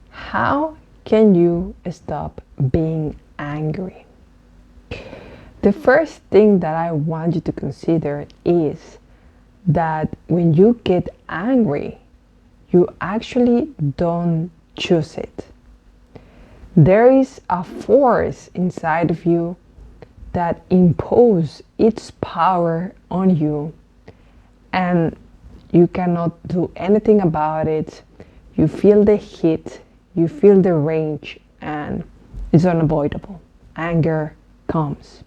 How can you stop being angry? The first thing that I want you to consider is that when you get angry, you actually don't choose it. There is a force inside of you that imposes its power on you, and you cannot do anything about it. You feel the heat, you feel the rage, and it's unavoidable. Anger comes.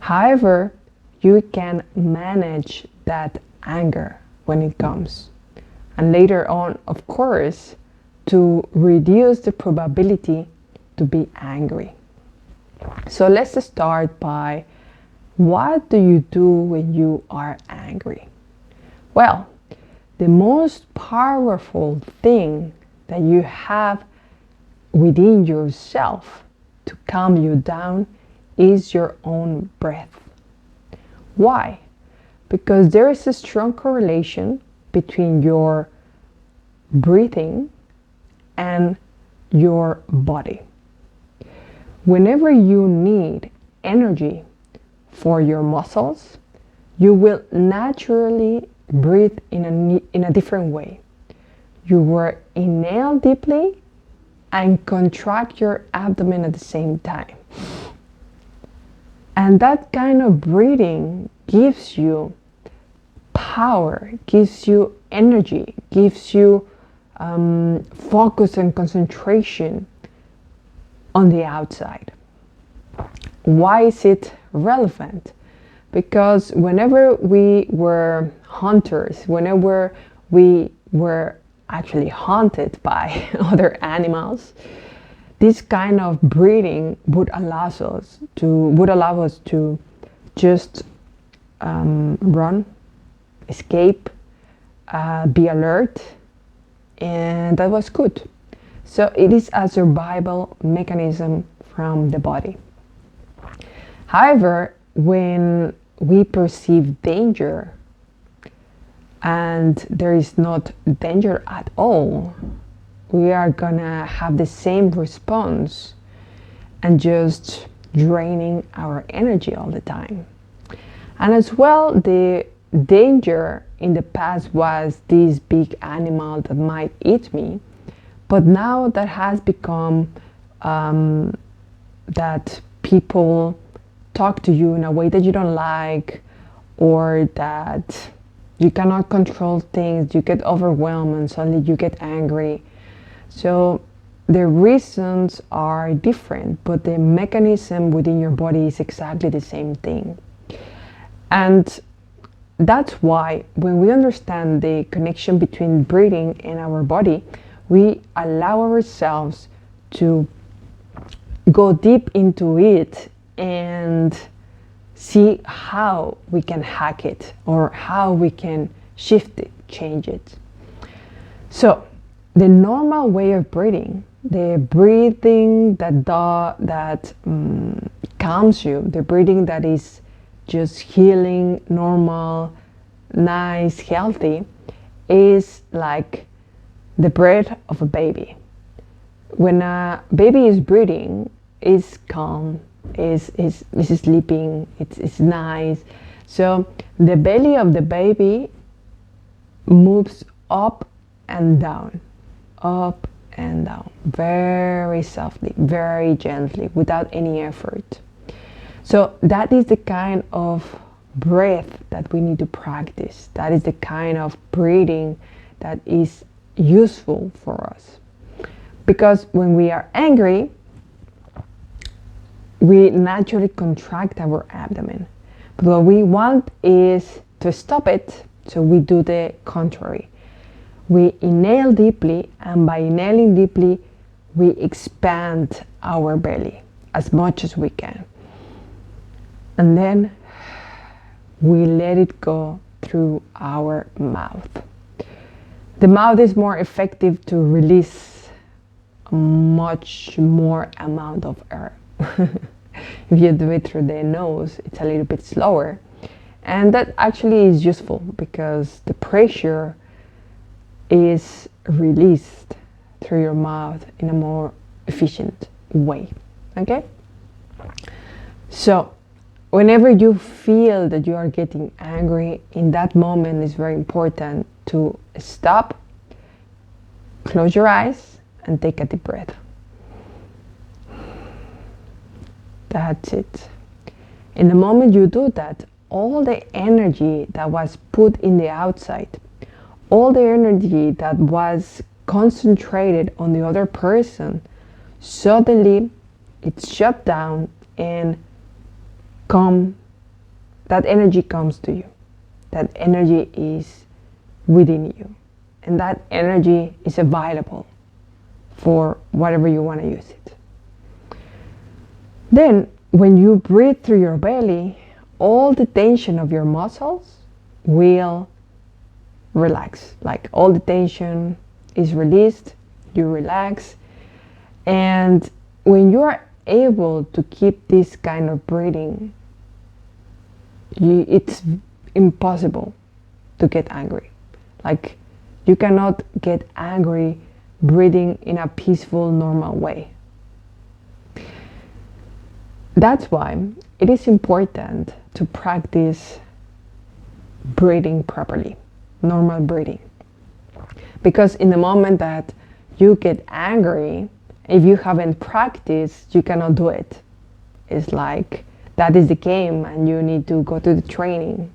However, you can manage that anger when it comes. And later on, of course, to reduce the probability to be angry. So let's start by, what do you do when you are angry? Well, the most powerful thing that you have within yourself to calm you down is your own breath. Why? Because there is a strong correlation between your breathing and your body. Whenever you need energy for your muscles, you will naturally breathe in a different way. You will inhale deeply and contract your abdomen at the same time. And that kind of breathing gives you power, gives you energy, gives you focus and concentration on the outside. Why is it relevant? Because whenever we were hunters, whenever we were actually hunted by other animals, this kind of breathing would allow us to just run, escape, be alert, and that was good. So it is a survival mechanism from the body. However, when we perceive danger and there is not danger at all, we are gonna have the same response and just draining our energy all the time. And as well, the danger in the past was this big animal that might eat me, but now that has become that people talk to you in a way that you don't like, or that you cannot control things, you get overwhelmed and suddenly you get angry. So the reasons are different, but the mechanism within your body is exactly the same thing. And that's why when we understand the connection between breathing and our body, we allow ourselves to go deep into it and see how we can hack it or how we can shift it, change it. So the normal way of breathing, the breathing that calms you, the breathing that is just healing, normal, nice, healthy, is like the breath of a baby. When a baby is breathing, it's calm, is sleeping, it's nice. So the belly of the baby moves up and down, very softly, very gently, without any effort. So that is the kind of breath that we need to practice. That is the kind of breathing that is useful for us. Because when we are angry, we naturally contract our abdomen. But what we want is to stop it, so we do the contrary. We inhale deeply, and by inhaling deeply, we expand our belly as much as we can. And then we let it go through our mouth. The mouth is more effective to release a much more amount of air. If you do it through the nose, it's a little bit slower. And that actually is useful because the pressure is released through your mouth in a more efficient way. Okay? So, whenever you feel that you are getting angry, in that moment it's very important to stop, close your eyes, and take a deep breath. That's it. In the moment you do that, all the energy that was put in the outside, all the energy that was concentrated on the other person, suddenly it's shut down and that energy comes to you. That energy is within you. And that energy is available for whatever you want to use it. Then, when you breathe through your belly, all the tension of your muscles will relax. Like all the tension is released, you relax. And when you are able to keep this kind of breathing, it's impossible to get angry. Like, you cannot get angry breathing in a peaceful, normal way. That's why it is important to practice breathing properly, normal breathing. Because in the moment that you get angry, if you haven't practiced, you cannot do it. It's like that is the game and you need to go to the training.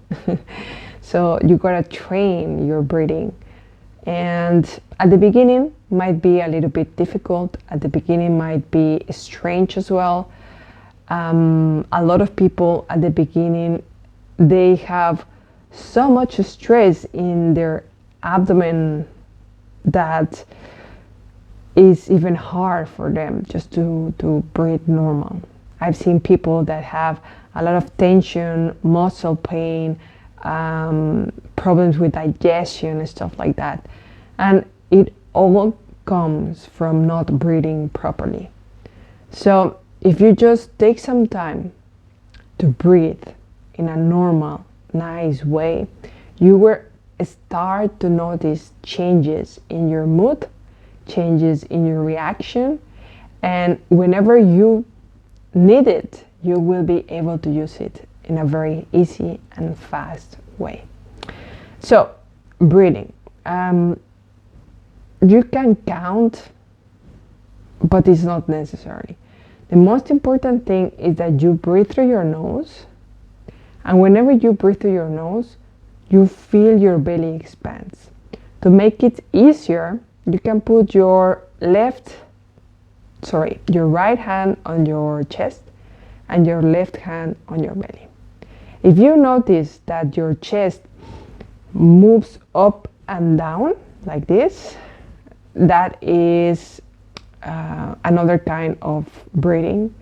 So you gotta train your breathing. And at the beginning might be a little bit difficult. At the beginning might be strange as well. A lot of people at the beginning, they have so much stress in their abdomen that is even hard for them just to breathe normal. I've seen people that have a lot of tension, muscle pain, problems with digestion and stuff like that. And it all comes from not breathing properly. So if you just take some time to breathe in a normal, nice way, you will start to notice changes in your mood, changes in your reaction, and whenever you need it, you will be able to use it in a very easy and fast way. So, breathing. You can count, but it's not necessary. The most important thing is that you breathe through your nose, and whenever you breathe through your nose, you feel your belly expands. To make it easier, you can put your right hand on your chest and your left hand on your belly. If you notice that your chest moves up and down like this, that is another kind of breathing.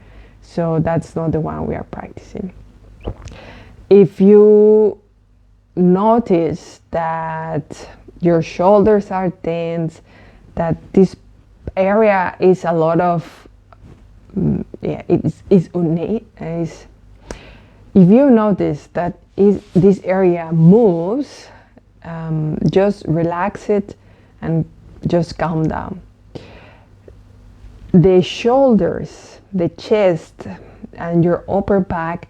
So that's not the one we are practicing. If you notice that your shoulders are tense, that this area is a lot of it's innate. If you notice that this area moves, just relax it and just calm down. The shoulders, the chest, and your upper back,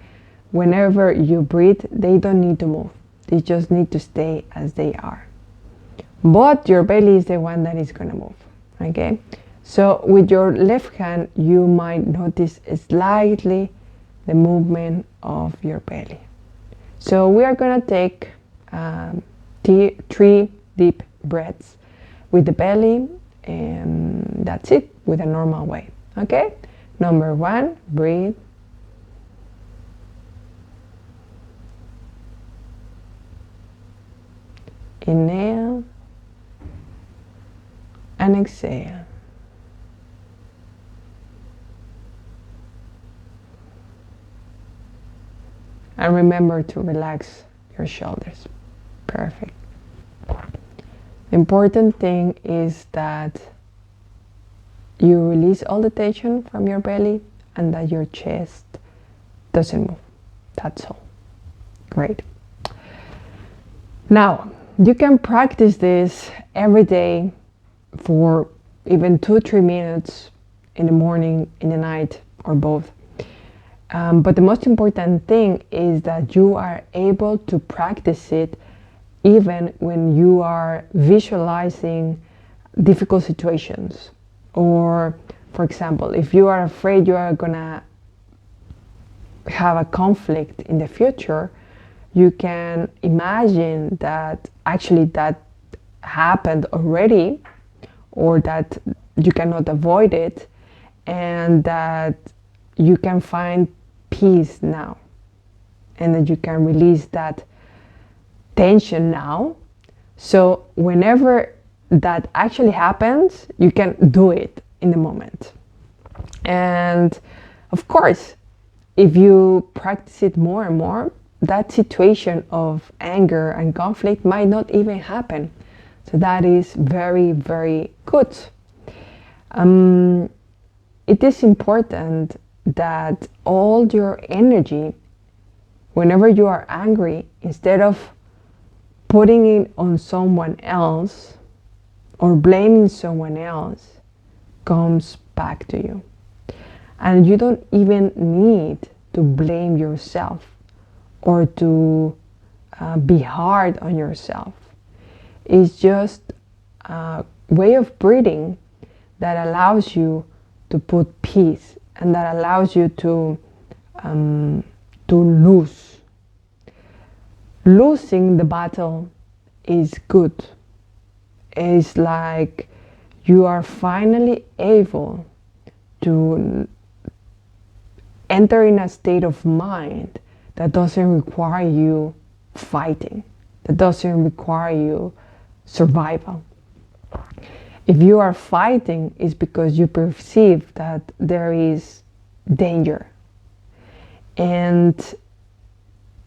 whenever you breathe, they don't need to move. They just need to stay as they are. But your belly is the one that is going to move. Okay? So with your left hand, you might notice slightly the movement of your belly. So we are going to take 3 deep breaths with the belly, and that's it, with a normal way. Okay? Number 1, breathe. Inhale and exhale. And remember to relax your shoulders. Perfect. The important thing is that you release all the tension from your belly and that your chest doesn't move. That's all. Great. Now, you can practice this every day for even 2-3 minutes in the morning, in the night, or both. But the most important thing is that you are able to practice it even when you are visualizing difficult situations. Or, for example, if you are afraid you are gonna have a conflict in the future, you can imagine that actually that happened already, or that you cannot avoid it, and that you can find peace now, and that you can release that tension now. So whenever that actually happens, you can do it in the moment. And of course, if you practice it more and more, that situation of anger and conflict might not even happen. So that is very, very good. It is important that all your energy, whenever you are angry, instead of putting it on someone else or blaming someone else, comes back to you. And you don't even need to blame yourself or to be hard on yourself. It's just a way of breathing that allows you to put peace, and that allows you to lose. Losing the battle is good. It's like you are finally able to enter in a state of mind that doesn't require you fighting, that doesn't require you survival. If you are fighting, it's because you perceive that there is danger. And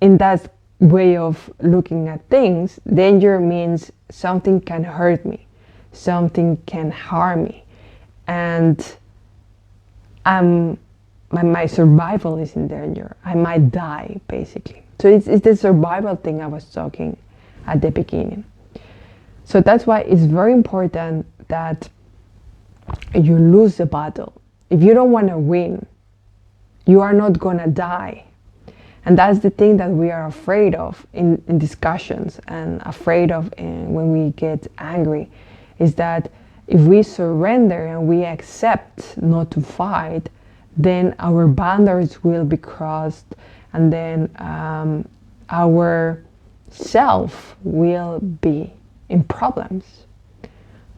in that way of looking at things, danger means something can hurt me, something can harm me, and my survival is in danger. I might die, basically. So it's the survival thing I was talking at the beginning. So that's why it's very important that you lose the battle. If you don't want to win, you are not going to die. And that's the thing that we are afraid of in discussions, and afraid of when we get angry, is that if we surrender and we accept not to fight, then our boundaries will be crossed, and then our self will be in problems.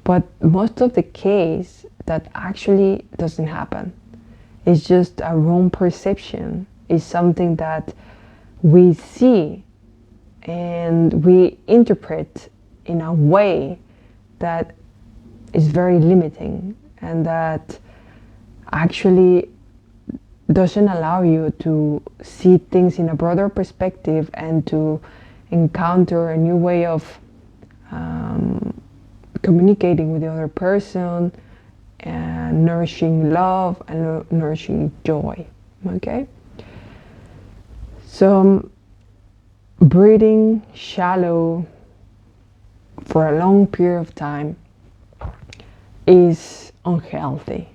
But most of the case, that actually doesn't happen. It's just a wrong perception. It's something that we see and we interpret in a way that is very limiting, and that actually doesn't allow you to see things in a broader perspective and to encounter a new way of communicating with the other person, and nourishing love and nourishing joy. Okay? So breathing shallow for a long period of time is unhealthy.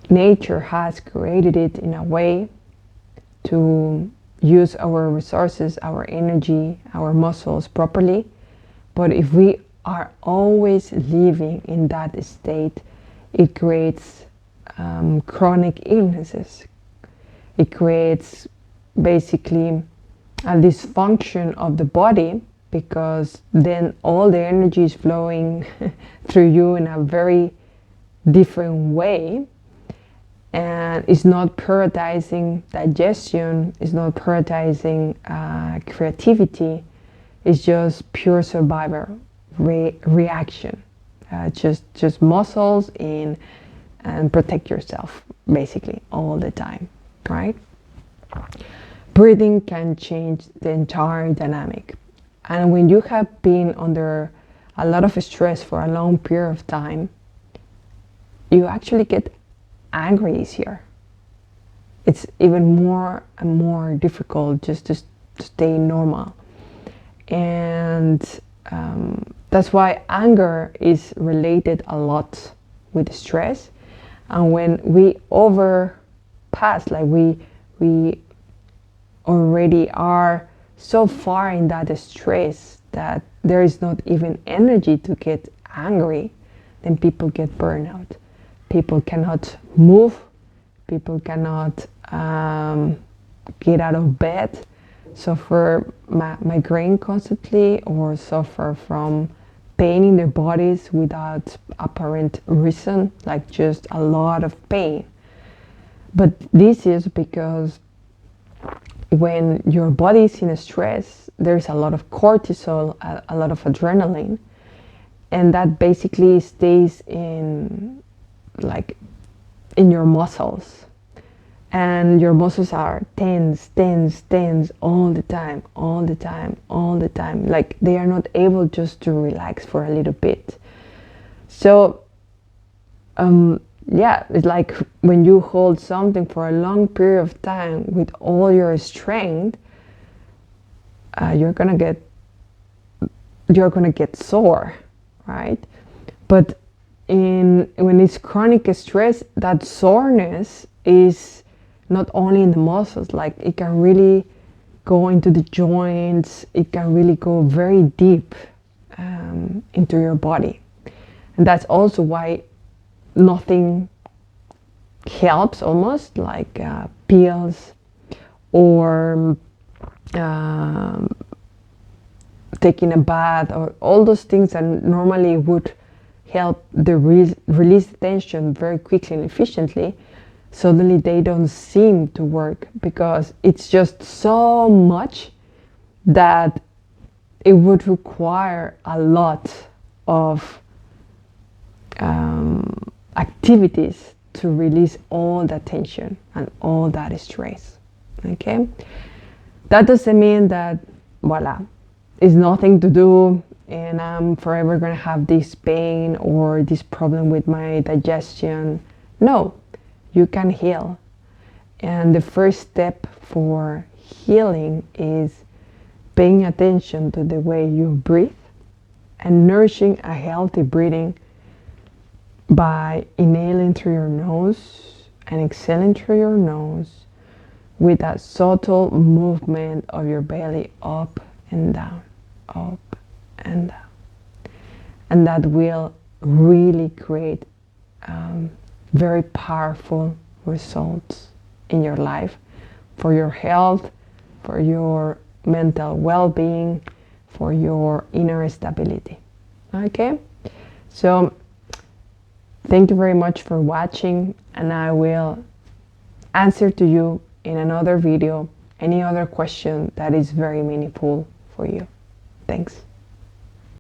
Nature has created it in a way to use our resources, our energy, our muscles properly. But if we are always living in that state, it creates chronic illnesses. It creates basically a dysfunction of the body, because then all the energy is flowing through you in a very different way, and it's not prioritizing digestion, it's not prioritizing creativity. It's just pure survivor reaction, just muscles in, and protect yourself basically all the time, right? Breathing can change the entire dynamic. And when you have been under a lot of stress for a long period of time, you actually get angry easier. It's even more and more difficult just to stay normal. And That's why anger is related a lot with stress. And when we overpass, like we already are so far in that stress that there is not even energy to get angry, then people get burnout. People cannot move, people cannot get out of bed, suffer migraine constantly, or suffer from pain in their bodies without apparent reason, like just a lot of pain. But this is because when your body is in stress, there's a lot of cortisol, a lot of adrenaline, and that basically stays in, like, in your muscles, and your muscles are tense, tense, tense all the time, all the time, all the time. Like they are not able just to relax for a little bit. So yeah, it's like when you hold something for a long period of time with all your strength, you're gonna get sore, right? But when it's chronic stress, that soreness is not only in the muscles, like it can really go into the joints, it can really go very deep into your body. And that's also why nothing helps, almost like pills or taking a bath, or all those things that normally would help the release the tension very quickly and efficiently. Suddenly they don't seem to work because it's just so much that it would require a lot of activities to release all that tension and all that stress. Okay, that doesn't mean that voila, it's nothing to do and I'm forever gonna have this pain or this problem with my digestion. No, you can heal. And the first step for healing is paying attention to the way you breathe and nourishing a healthy breathing by inhaling through your nose and exhaling through your nose with that subtle movement of your belly up and down, up and down. And that will really create very powerful results in your life, for your health, for your mental well-being, for your inner stability. Okay, so thank you very much for watching, and I will answer to you in another video any other question that is very meaningful for you. Thanks.